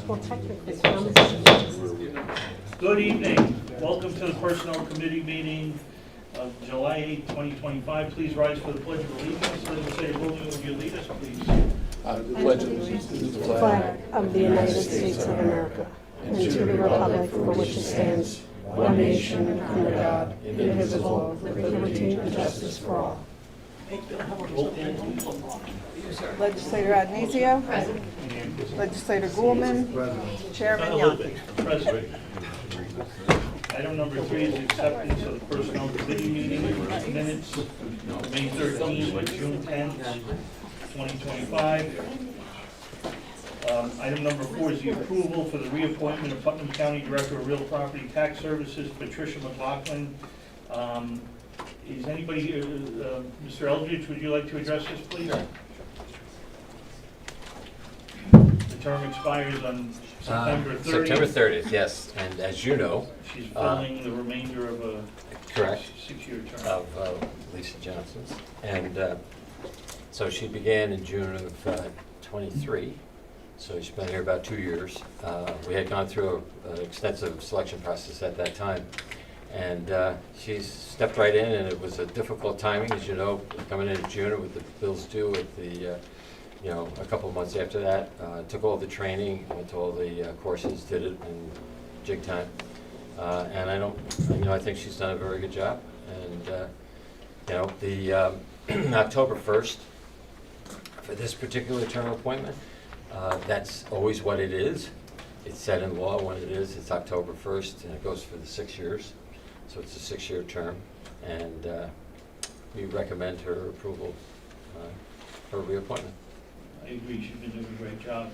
Well, technically, Good evening. Welcome to the Personnel Committee meeting of July 8, 2025. Please rise for the Pledge of Allegiance. Legislator William, would you lead us, please? Pledge allegiance to the flag of the United States of America and to the republic for which it stands, one nation, under God, indivisible, with liberty and justice for all. Legislator Adnesio. Present. Legislator Goulman. Chairman Yonke. Present. Item number 3 is acceptance of the Personnel Committee meeting minutes, May 13th and June 10th, 2025. Item number 4 is the approval for the reappointment of Putnam County Director of Real Property Tax Services, Patricia McLoughlin. Is anybody, Mr. Eldridge, would you like to address this, please? Sure. The term expires on September 30th. September 30th, yes. And as you know, She's filling the remainder of a correct, 6-year term. of Lisa Johnson's. And so she began in June of 23. So she's been here about 2 years. We had gone through an extensive selection process at that time. And she's stepped right in, and it was a difficult timing, as you know, coming in June with the bills due at the, a couple of months after that. Took all the training, went to all the courses, did it in jig time. And I think she's done a very good job. And, the October 1st, for this particular term appointment, that's always what it is. It's set in law when it is. It's October 1st, and it goes for the 6 years. So it's a 6-year term, and we recommend her approval, her reappointment. I agree, she's been doing a great job.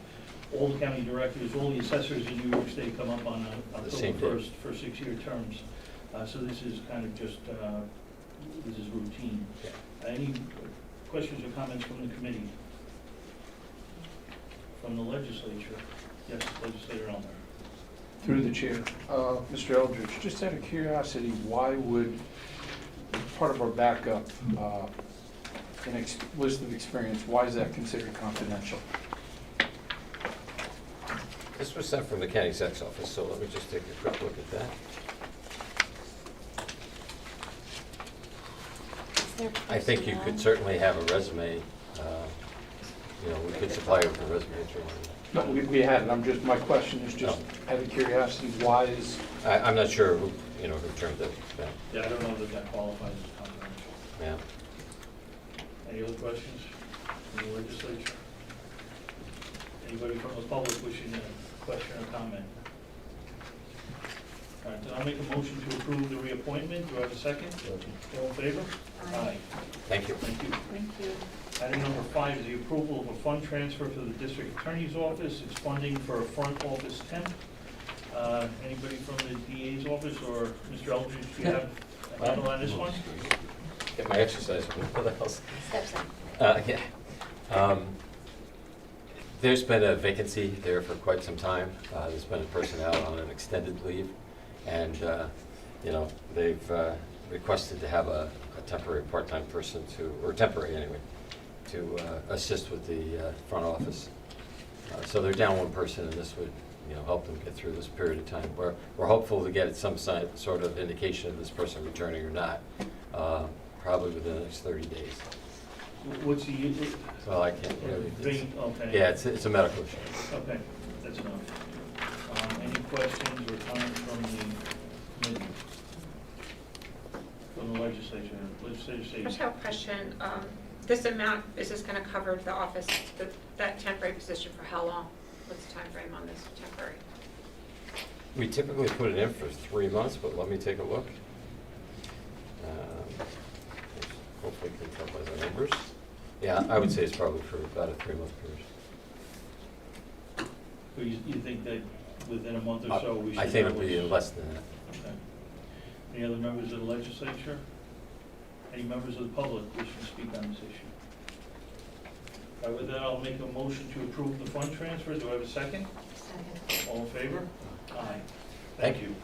All the county directors, all the assessors in New York State come up on October 1st for 6-year terms. So this is kind of just, this is routine. Yeah. Any questions or comments from the committee? From the legislature? Yes, Legislator Elmer. Through the chair. Mr. Eldridge, just out of curiosity, why would, part of our backup list of experience, why is that considered confidential? This was sent from the county exec's office, so let me just take a quick look at that. I think you could certainly have a resume. We could supply you with a resume if you wanted. No, we had it. My question is just out of curiosity, why is? I'm not sure who termed that. Yeah, I don't know that that qualifies as confidential. Yeah. Any other questions from the legislature? Anybody from the public wishing a question or comment? All right, then I'll make a motion to approve the reappointment. Do I have a second? All in favor? Aye. Thank you. Thank you. Thank you. Item number 5 is the approval of a fund transfer to the district attorney's office. It's funding for a front office temp. Anybody from the DA's office or Mr. Eldridge, do you have a handle on this one? Get my exercise. What else? Steps in. Yeah. There's been a vacancy there for quite some time. There's been a personnel on an extended leave, and they've requested to have a temporary part-time person or temporary anyway, to assist with the front office. So they're down one person, and this would help them get through this period of time. We're hopeful to get some sort of indication of this person returning or not, probably within the next 30 days. What's the? Well, I can't really. Okay. Yeah, it's a medical issue. Okay, that's enough. Any questions or comments from the committee? From the legislature? Legislature I states. just have a question. This amount, is this going to cover the office, that temporary position for how long? What's the time frame on this temporary? We typically put it in for 3 months, but let me take a look. Hopefully you can tell by the numbers. Yeah, I would say it's probably for about a 3-month period. So you think that within a month or so we should? I think it'll be less than that. Okay. Any other members of the legislature? Any members of the public wishing to speak on this issue? All right, with that, I'll make a motion to approve the fund transfer. Do I have a second? Second. All in favor? Aye. Thank you.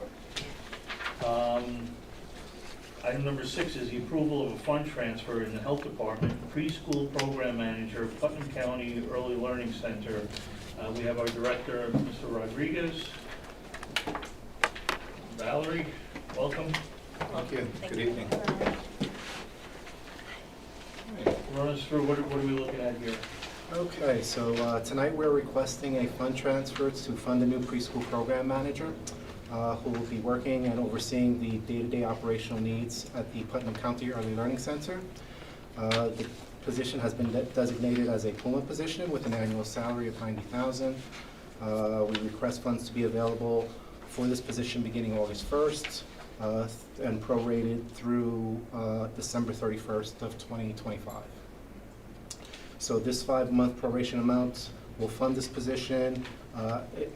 Item number 6 is the approval of a fund transfer in the Health Department, preschool program manager, Putnam County Early Learning Center, We have our director, Mr. Rodriguez. Valerie, welcome. Thank you. Good evening. Run us through, what are we looking at here? Okay, so tonight we're requesting a fund transfer to fund a new preschool program manager who will be working and overseeing the day-to-day operational needs at the Putnam County Early Learning Center. The position has been designated as a Pullman position with an annual salary of $90,000. We request funds to be available for this position beginning August 1st and prorated through December 31st of 2025. So this 5-month proration amount will fund this position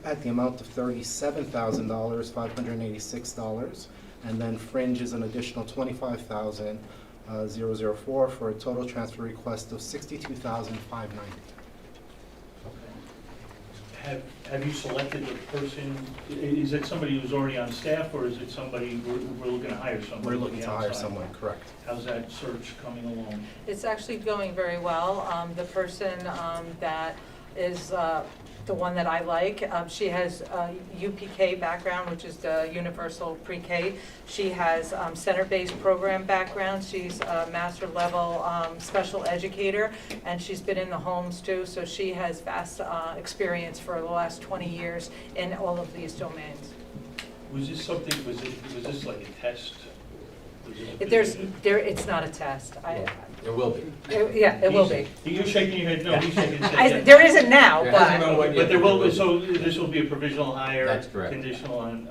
at the amount of $37,586, and then fringe is an additional $25,004 for a total transfer request of $62,590. Have you selected the person? Is it somebody who's already on staff, or is it somebody, we're looking to hire somebody? We're looking from the to hire outside? someone, correct. How's that search coming along? It's actually going very well. The person that is the one that I like, she has a UPK background, which is the Universal Pre-K. She has center-based program background. She's a master level special educator, and she's been in the homes too, so she has vast experience for the last 20 years in all of these domains. Was this something, was this like a test? Was it a position? It's not a test. It will be. Yeah, it will be. You're shaking your head, no, he's shaking his head. There isn't now, There but. hasn't been one yet. But there will be, so this will be a provisional hire? That's correct. Conditional on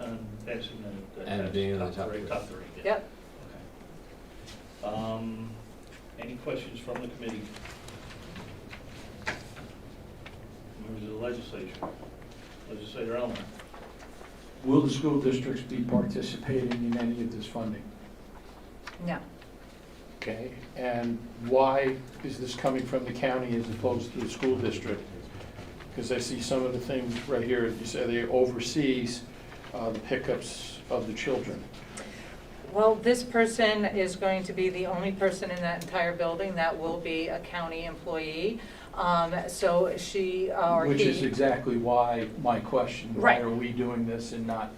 passing the And test, being in the top three. Top three, yeah. Yep. Okay. Any questions from the committee? Members of the legislature? Legislator Elmer? Will the school districts be participating in any of this funding? No. Okay, and why is this coming from the county as opposed to the school district? Because I see some of the things right here, you say they oversees the pickups of the children. Well, this person is going to be the only person in that entire building that will be a county employee. So she or he. Which is exactly why my question, why Right. are we doing this and not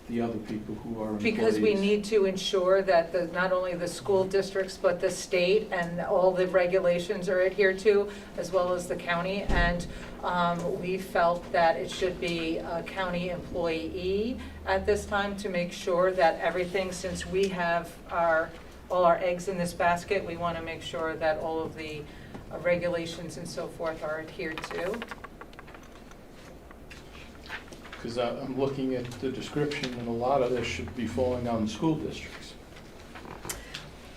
the other people who are employees? Because we need to ensure that not only the school districts, but the state and all the regulations are adhered to, as well as the county. And we felt that it should be a county employee at this time to make sure that everything, since we have all our eggs in this basket, we want to make sure that all of the regulations and so forth are adhered to. Because I'm looking at the description, and a lot of this should be falling on the school districts.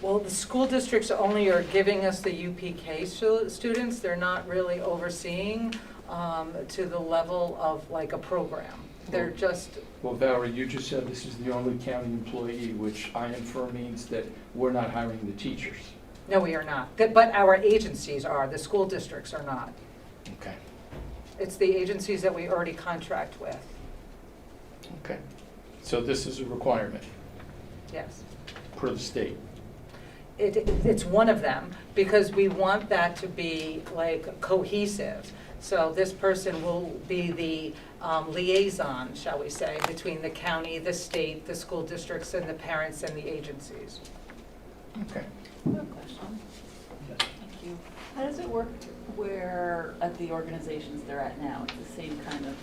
Well, the school districts only are giving us the UPK students. They're not really overseeing to the level of like a program. They're just, Well, Valerie, you just said this is the only county employee, which I infer means that we're not hiring the teachers. no, we are not. But our agencies are, the school districts are not. Okay. It's the agencies that we already contract with, Okay. So this is a requirement yes. per the state. It's one of them, because we want that to be like cohesive. So this person will be the liaison, shall we say, between the county, the state, the school districts, and the parents and the agencies. Okay. I have a question. Thank you. How does it work where, at the organizations they're at now, it's the same kind of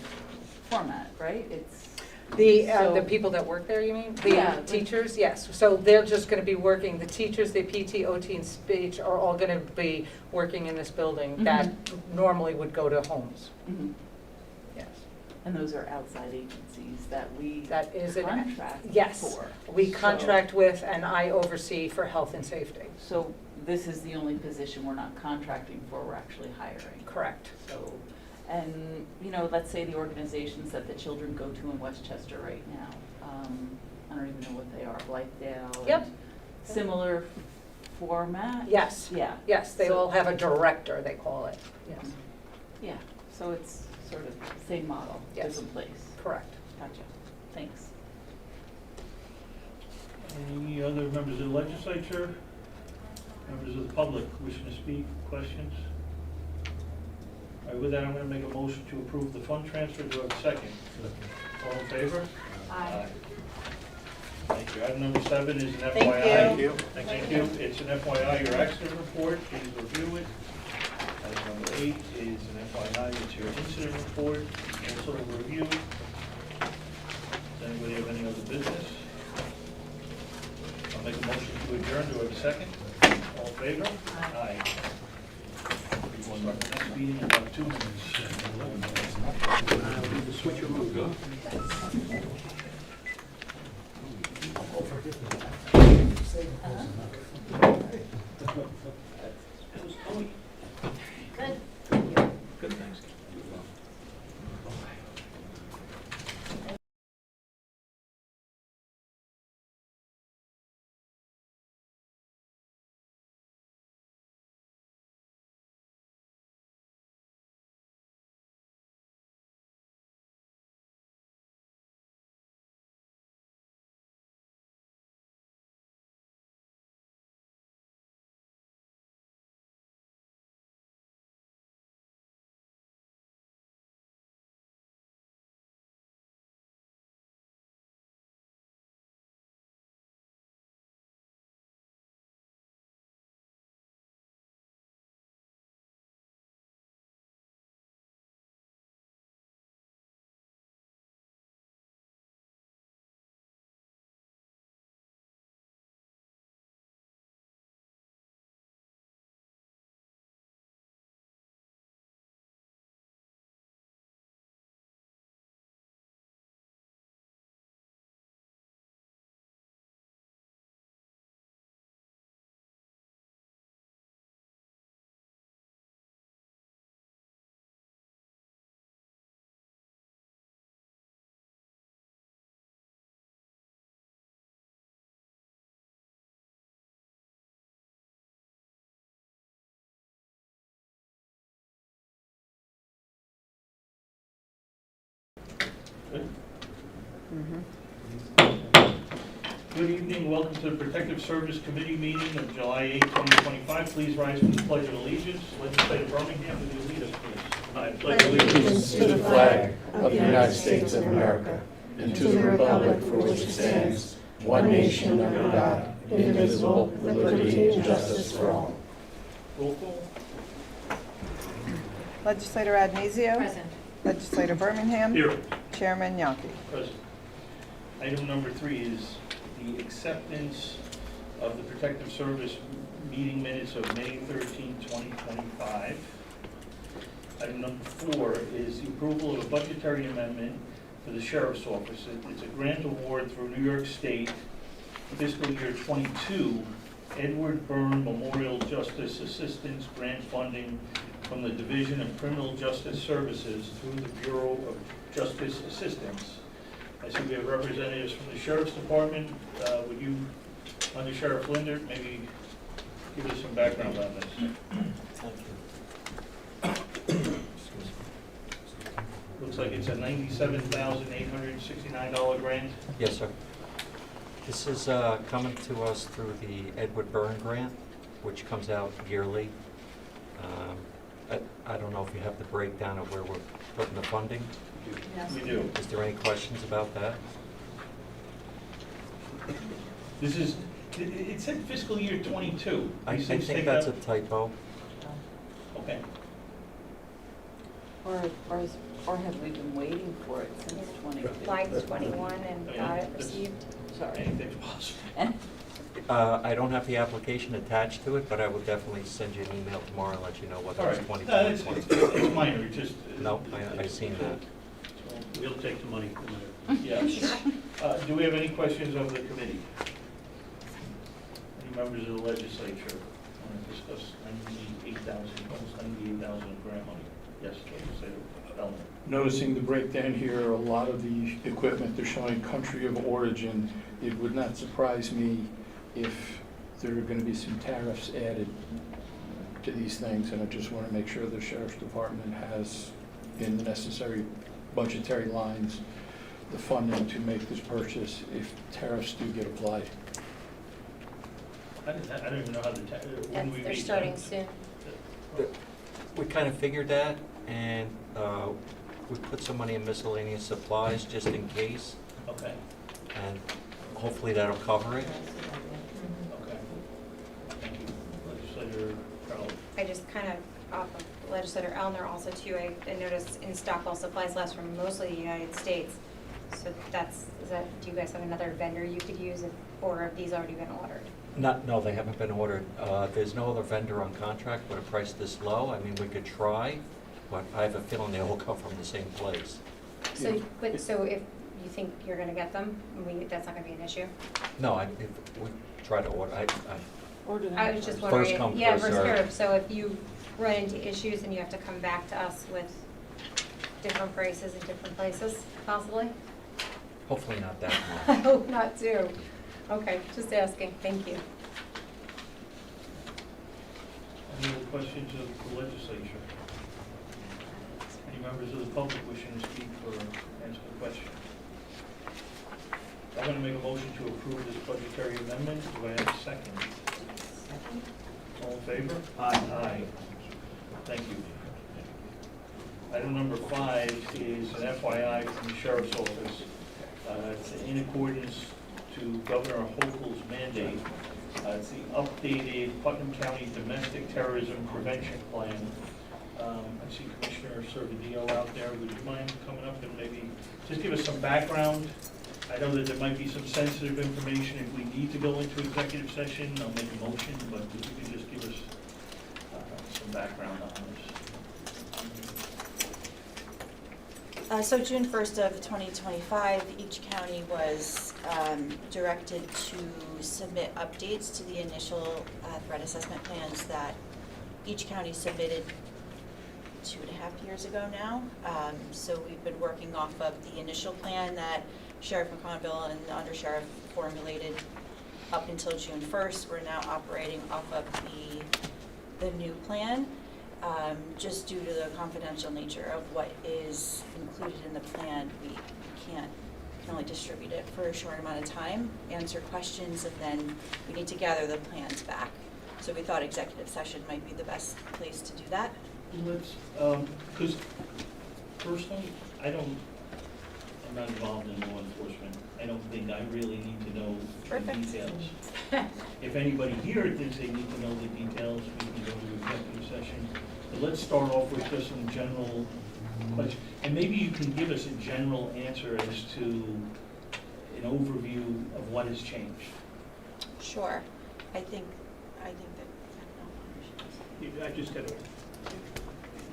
format, right? It's. The So- people that work there, you mean? Yeah, The like- teachers, yes. So they're just going to be working, the teachers, the PT, OT, and speech are all going to be working in this building that normally would go to homes, Mhm. yes. And those are outside agencies that we That is an, contract yes. for. We So- contract with and I oversee for health and safety. So this is the only position we're not contracting for, we're actually hiring. Correct. So, and, you know, let's say the organizations that the children go to in Westchester right now, I don't even know what they are, Blythedale. and Yep. Similar format? Yes. Yeah. Yes, they So- all have a director, they call it. Yes, Yeah, so it's sort of the same model, Yes. different place. correct. Gotcha, thanks. Any other members of the legislature? Members of the public wishing to speak, questions? All right, with that, I'm gonna make a motion to approve the fund transfer. Do I have a second? All in favor? Aye. Thank you. Item number 7 is an FYI. Thank you. Thank you. It's an FYI, your accident report, please review it. Item number 8 is an FYI, it's your incident report, also review. Does anybody have any other business? I'll make a motion to adjourn. Do I have a second? All in favor? Aye. We'll start the next meeting in about 2 minutes. Switch your move, go. Good. Good. Good evening, welcome to the Protective Service Committee meeting of July 8, 2025. Please rise for the Pledge of Allegiance. Legislator Birmingham, would you lead us, please? I pledge Allegiance to the flag of the United States of America and to the republic for which it stands, one nation under God, indivisible, with liberty and justice for all. Roll call. Legislator Adnesio. Present. Legislator Birmingham. Here. Chairman Yonke. Present. Item number 3 is the acceptance of the Protective Service meeting minutes of May 13, 2025. Item number 4 is the approval of a budgetary amendment for the Sheriff's Office. It's a grant award through New York State fiscal year 22 Edward Byrne Memorial Justice Assistance Grant Funding from the Division of Criminal Justice Services through the Bureau of Justice Assistance. I see we have representatives from the Sheriff's Department. Would you, Under Sheriff Linder, maybe give us some background on this? Looks like it's a $97,869 grant. Yes, sir. This is coming to us through the Edward Byrne grant, which comes out yearly. I don't know if you have the breakdown of where we're putting the funding. Yes. We do. Is there any questions about that? This is, it said fiscal year 22. I These things think take that's a up- typo. Okay. Or have we been waiting for it since 22? Applied 21 and got it received. Sorry. Anything's possible. I don't have the application attached to it, but I will definitely send you an email tomorrow and let you know whether All it's right. 22 No, or it's 22. it's minor, it just. No, I've seen that. We'll take the money. Yes. Do we have any questions of the committee? Any members of the legislature want to discuss almost $98,000 of grant money? Yes, Legislator Bellman. Noticing the breakdown here, a lot of the equipment, they're showing country of origin. It would not surprise me if there are going to be some tariffs added to these things, and I just want to make sure the Sheriff's Department has in the necessary budgetary lines the funding to make this purchase if tariffs do get applied. I don't even know how the, when we They're meet starting them. soon. We kind of figured that. and we put some money in miscellaneous supplies just in case, Okay, and hopefully that'll cover it. okay. Thank you. Legislator Crowell. I just kind of, off of Legislator Elner also too, I noticed in Stockwell supplies last from mostly the United States. So do you guys have another vendor you could use, or have these already been ordered? No, they haven't been ordered. There's no other vendor on contract with a price this low. I mean, we could try, but I have a feeling they all come from the same place. So if you think you're gonna get them, that's not gonna be an issue? No, if we try to order, I was just First wondering, come, yeah, first first served. served, so if you run into issues and you have to come back to us with different prices in different places, possibly? hopefully not that I much. hope not too. Okay, just asking, thank you. Any other questions of the legislature? Any members of the public wishing to speak or ask a question? I'm going to make a motion to approve this budgetary amendment. Do I have a second? Second. All in favor? Aye. Thank you. Item number 5 is an FYI from the Sheriff's Office. It's in accordance to Governor Hochul's mandate. It's the updated Putnam County Domestic Terrorism Prevention Plan. I see Commissioner Servidillo out there. Would you mind coming up and maybe just give us some background? I know that there might be some sensitive information if we need to go into executive session. I'll make a motion, but if you could just give us some background on this. So June 1st of 2025, each county was directed to submit updates to the initial threat assessment plans that each county submitted 2.5 years ago now. So we've been working off of the initial plan that Sheriff McConville and the Undersheriff formulated up until June 1st. We're now operating off of the new plan. Just due to the confidential nature of what is included in the plan, we can only distribute it for a short amount of time, answer questions, and then we need to gather the plans back. So we thought executive session might be the best place to do that. Let's, because personally, I'm not involved in law enforcement. I don't think I really need to know the Perfect. details. If anybody here thinks they need to know the details, we can go to executive session. But let's start off with just some general questions. And maybe you can give us a general answer as to an overview of what has changed. Sure. I think that, I just got to,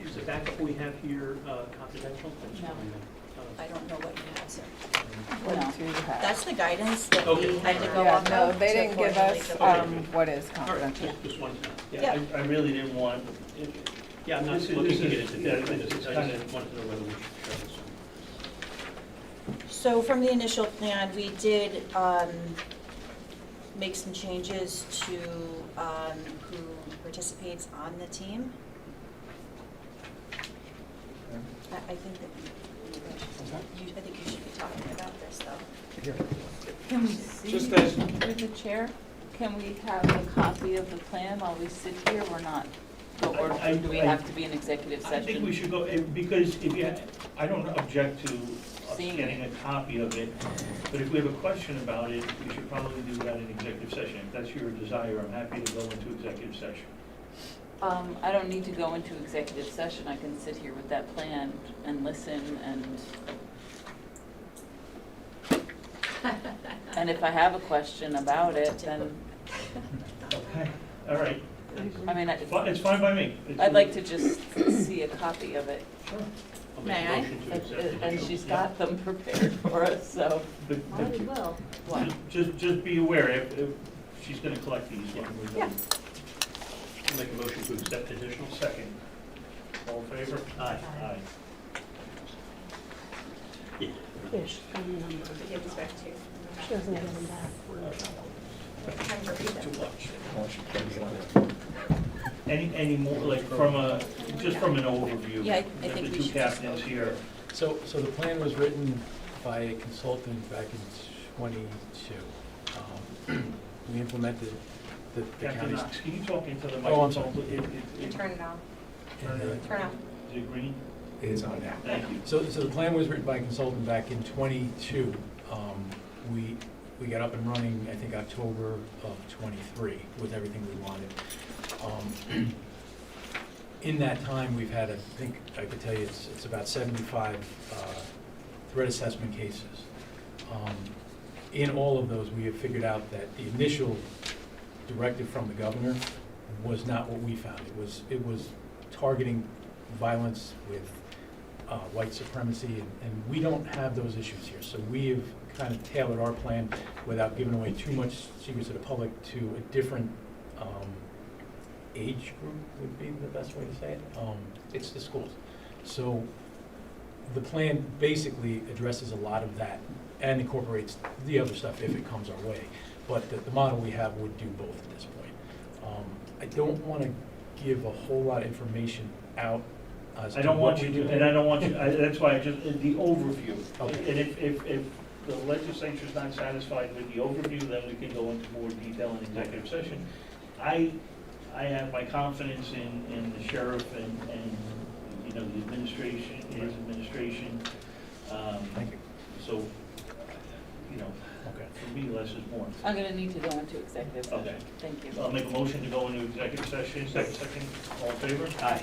is the backup we have here confidential? No. I don't know what you have, sir. What do you have? That's the guidance that we Okay. had to go Yeah, off no, of they to didn't give formulate us the plan. what is All right, confidential. just one time. Yeah, I really didn't want, Yeah, I'm not This is- looking this to is- get into yeah, that, it's I kinda- just wanted to know whether we should share this. So from the initial plan, we did make some changes to who participates on the team. I think that I think you should be talking about this, though. Can we see, Just as- with the chair, can we have a copy of the plan while we sit here or not? Or do we have to be in executive session? I think we should go, because if you, I don't object to us Seeing getting a copy of it, but if we have a question about it, we should probably do that in executive session. If that's your desire, I'm happy to go into executive session. I don't need to go into executive session. I can sit here with that plan and listen and if I have a question about it, then, Okay, all right. I mean, It's fine by me. I'd like to just see a copy of it. Sure. I'll May make a I? motion to accept the And deal. she's got them prepared for us, so. But will. What? just be aware, if she's gonna collect these when we're done. I'll make a motion to accept additional. Second. All in favor? Aye. Aye. Yeah. Ish, phone number. To give this back to you. She doesn't get them back. Time to read them. Too much. Any more, like, just from an overview? Yeah, I We have think the we two should captains just here. So the plan was written by a consultant back in '22. We implemented the Captain county's. Knox, can you talk into the Oh, I'm microphone? sorry. And turn it on. Turn it Turn on. Is it green? It is on now. Thank you. So the plan was written by a consultant back in '22. We got up and running, I think, October of '23 with everything we wanted. In that time, we've had, I think, I could tell you, it's about 75 threat assessment cases. In all of those, we have figured out that the initial directive from the governor was not what we found. It was targeting violence with white supremacy, and we don't have those issues here. So we have kind of tailored our plan without giving away too much secrets to the public to a different age group would be the best way to say it. It's the schools. So the plan basically addresses a lot of that and incorporates the other stuff if it comes our way. But the model we have would do both at this point. I don't want to give a whole lot of information out as to I don't what want we you do. to, and I don't want you, that's why I just, the overview. Okay. And if the legislature's not satisfied with the overview, then we can go into more detail in executive session. I have my confidence in the sheriff and you know, the administration, his administration. Thank you. So, you know, Okay. for me, less is more. I'm gonna need to go into executive session. Okay. Thank you. I'll make a motion to go into executive session. Second, all in favor? Aye.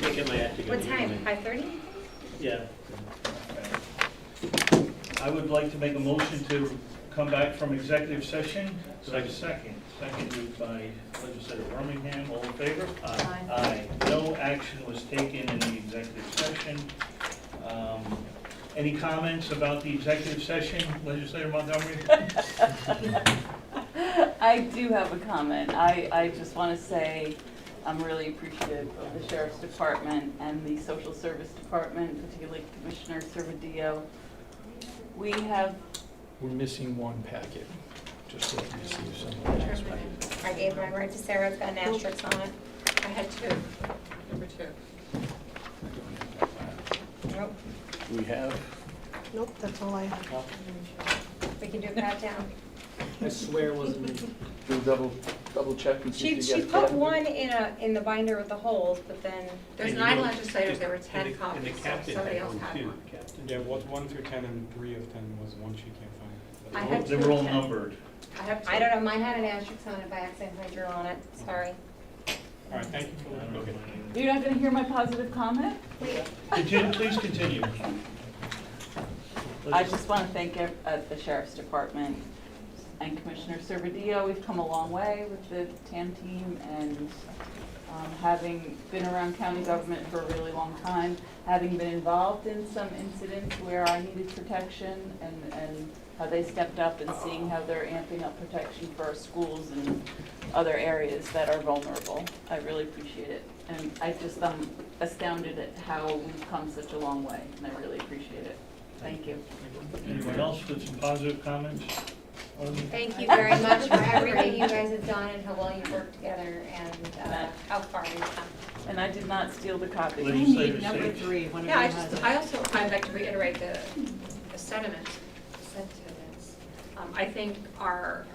Making my act What together. time, 5:30? Yeah. I would like to make a motion to come back from executive session. Do I have a second? Seconded by Legislator Birmingham. All in favor? Aye. Aye. No action was taken in the executive session. Any comments about the executive session, Legislator Montgomery? I do have a comment. I just want to say I'm really appreciative of the Sheriff's Department and the Social Service Department, particularly Commissioner Servadio. We're missing one packet, just so you see some of those. I gave mine right to Sarah, it's got an asterisk on it. I had 2, number 2. Nope, We have, Nope, that's all I have. we can do a pat down. I swear it wasn't me. do double check and see She if you she get put that. one in the binder with the holes, but then, There's And 9 you know, legislators, there were and 10 the- copies, And the so captain somebody had else one had too, one. Captain. Yeah, 1 through 10 and 3 of 10 was one she can't find. I had They 2 were all of 10. numbered. I have 2. I don't know, mine had an asterisk on it by accident, I drew on it, sorry. All right, thank you for that. Okay. You're not going to hear my positive comment? Continue, please continue. I just want to thank the Sheriff's Department and Commissioner Servadio. We've come a long way with the TAM team, and having been around county government for a really long time, having been involved in some incidents where I needed protection, and how they stepped up, and seeing how they're amping up protection for our schools and other areas that are vulnerable. I really appreciate it. And I'm astounded at how we've come such a long way, and I really appreciate it. Thank you. Anyone else with some positive comments? Thank you very much for everything you guys have done and how well you've worked together and how far we've come. And I did not steal the copy. Legislator Number Sage. 3, one of Yeah, you I'd like to reiterate the sentiments. I think our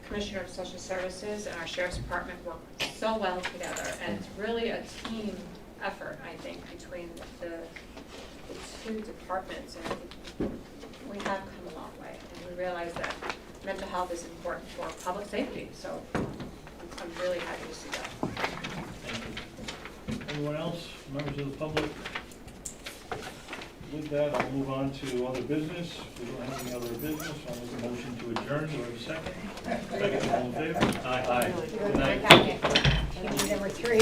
Commissioner of Social Services and our Sheriff's Department work so well together, and it's really a team effort, I think, between the 2 departments, and I think we have come a long way, and we realize that mental health is important for public safety, so I'm really happy to see that. Thank you. Anyone else, members of the public? With that, I'll move on to other business. We don't have any other business. I'll make a motion to adjourn. Do we have a second? Second, all in favor? Aye. Good night. Number 3.